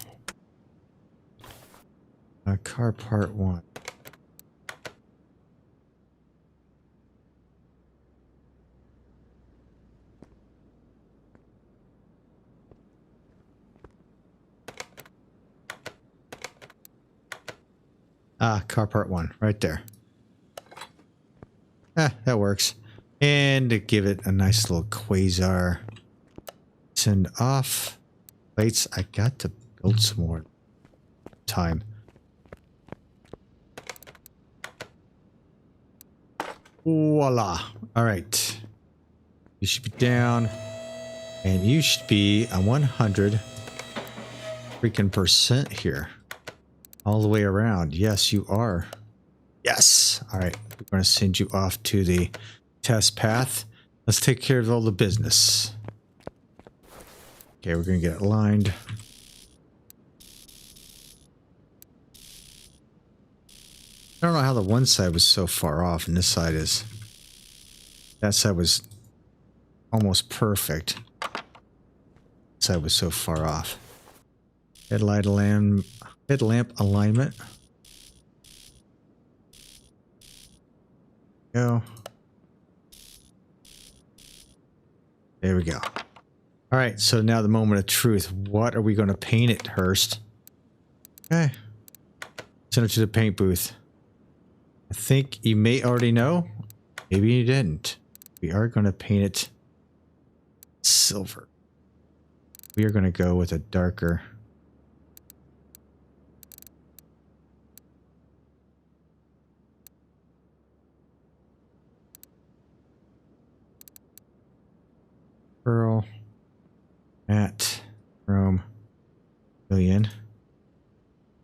Car part 1. Ah, car part 1, right there. Ah, that works. And to give it a nice little Quayzar send off. Plates, I got to build some more time. Voila. All right. You should be down. And you should be a 100 freaking percent here. All the way around. Yes, you are. Yes. All right. We're going to send you off to the test path. Let's take care of all the business. Okay, we're going to get it lined. I don't know how the one side was so far off and this side is. That side was almost perfect. This side was so far off. Headlamp alignment. Go. There we go. All right, so now the moment of truth. What are we going to paint it, Hurst? Okay. Send it to the paint booth. I think you may already know. Maybe you didn't. We are going to paint it silver. We are going to go with a darker. Pearl. Matte. Chrome. Million.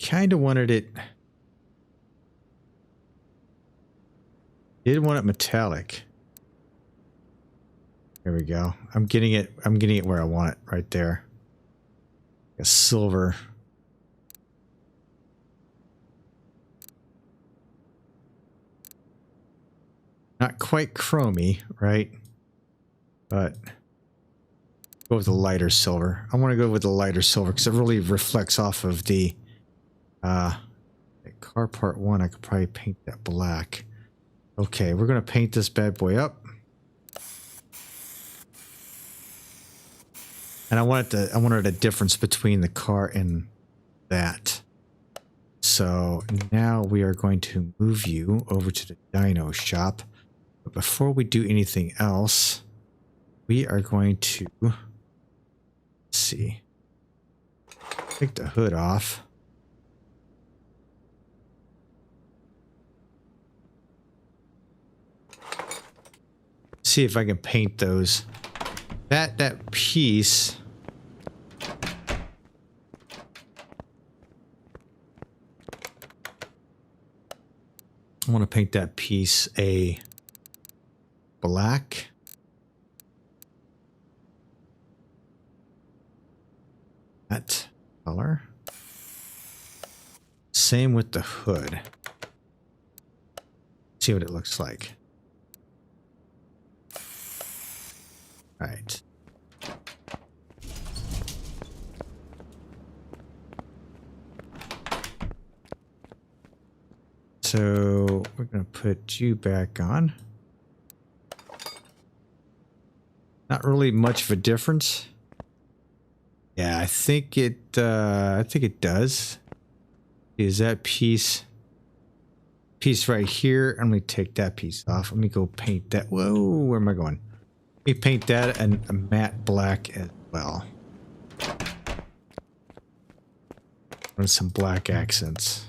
Kind of wanted it. Did want it metallic. There we go. I'm getting it where I want it, right there. A silver. Not quite chromy, right? But go with the lighter silver. I want to go with the lighter silver because it really reflects off of the car part 1. I could probably paint that black. Okay, we're going to paint this bad boy up. And I wanted a difference between the car and that. So now we are going to move you over to the dyno shop. But before we do anything else, we are going to, let's see, take the hood off. See if I can paint those. That piece. I want to paint that piece a black. That color. Same with the hood. See what it looks like. All right. So we're going to put you back on. Not really much of a difference. Yeah, I think it does. Is that piece right here? I'm going to take that piece off. Let me go paint that. Whoa, where am I going? Let me paint that and a matte black as well. And some black accents.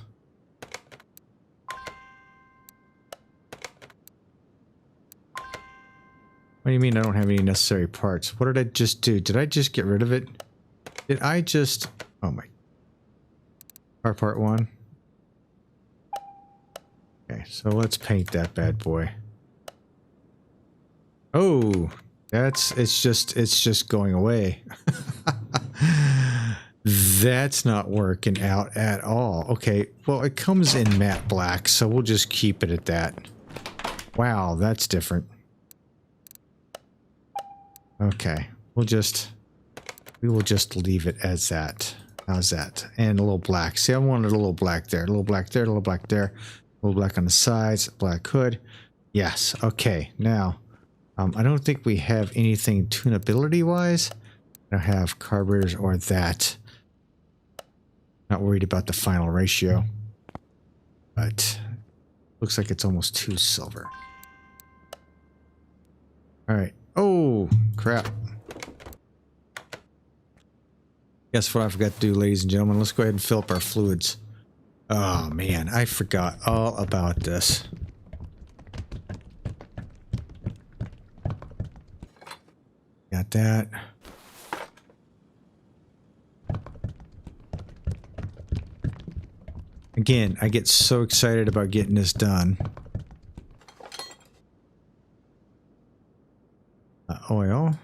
What do you mean I don't have any necessary parts? What did I just do? Did I just get rid of it? Did I just... Oh my... Part 1. Okay, so let's paint that bad boy. Oh, it's just going away. That's not working out at all. Okay, well, it comes in matte black, so we'll just keep it at that. Wow, that's different. Okay, we will just leave it as that. How's that? And a little black. See, I wanted a little black there, a little black there, a little black there, a little black on the sides, black hood. Yes, okay. Now, I don't think we have anything tunability-wise. I don't have carburetors or that. Not worried about the final ratio, but looks like it's almost too silver. All right. Oh, crap. Guess what I forgot to do, ladies and gentlemen? Let's go ahead and fill up our fluids. Oh, man, I forgot all about this. Got that. Again, I get so excited about getting this done. Oil.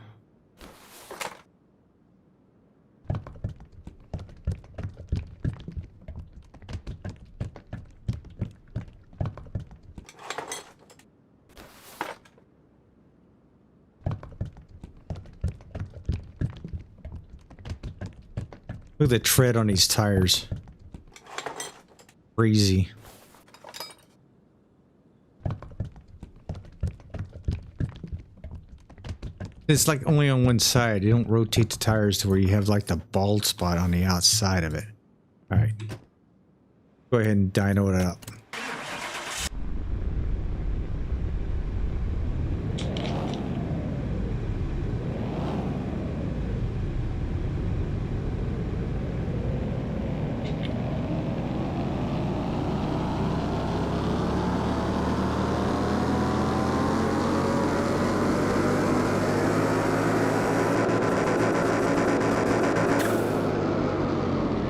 Look at the tread on these tires. Crazy. It's like only on one side. You don't rotate the tires to where you have like the bald spot on the outside of it. All right. Go ahead and dyno it up.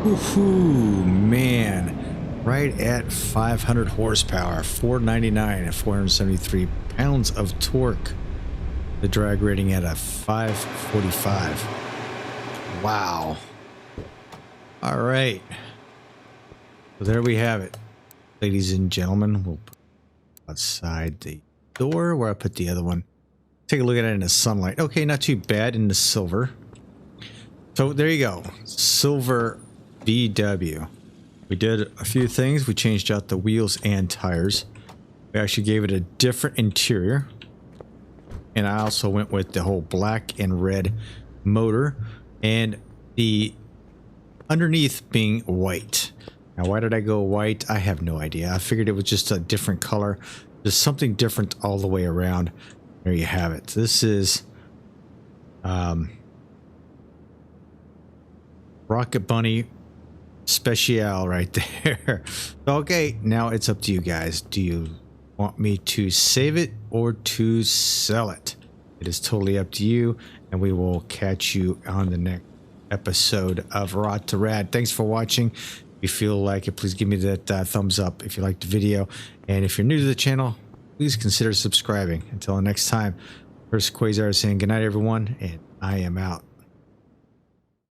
Woohoo, man. Right at 500 horsepower, 499 and 473 pounds of torque. The drag rating at a 545. Wow. All right. So there we have it. Ladies and gentlemen, we'll put outside the door where I put the other one. Take a look at it in the sunlight. Okay, not too bad in the silver. So there you go. Silver VW. We did a few things. We changed out the wheels and tires. We actually gave it a different interior. And I also went with the whole black and red motor and the underneath being white. Now, why did I go white? I have no idea. I figured it was just a different color. There's something different all the way around. There you have it. This is Rocket Bunny Special right there. Okay, now it's up to you guys. Do you want me to save it or to sell it? It is totally up to you, and we will catch you on the next episode of Rot2Rad. Thanks for watching. If you feel like it, please give me that thumbs up if you liked the video. And if you're new to the channel, please consider subscribing. Until next time, Hurst Quayzar saying goodnight, everyone, and I am out.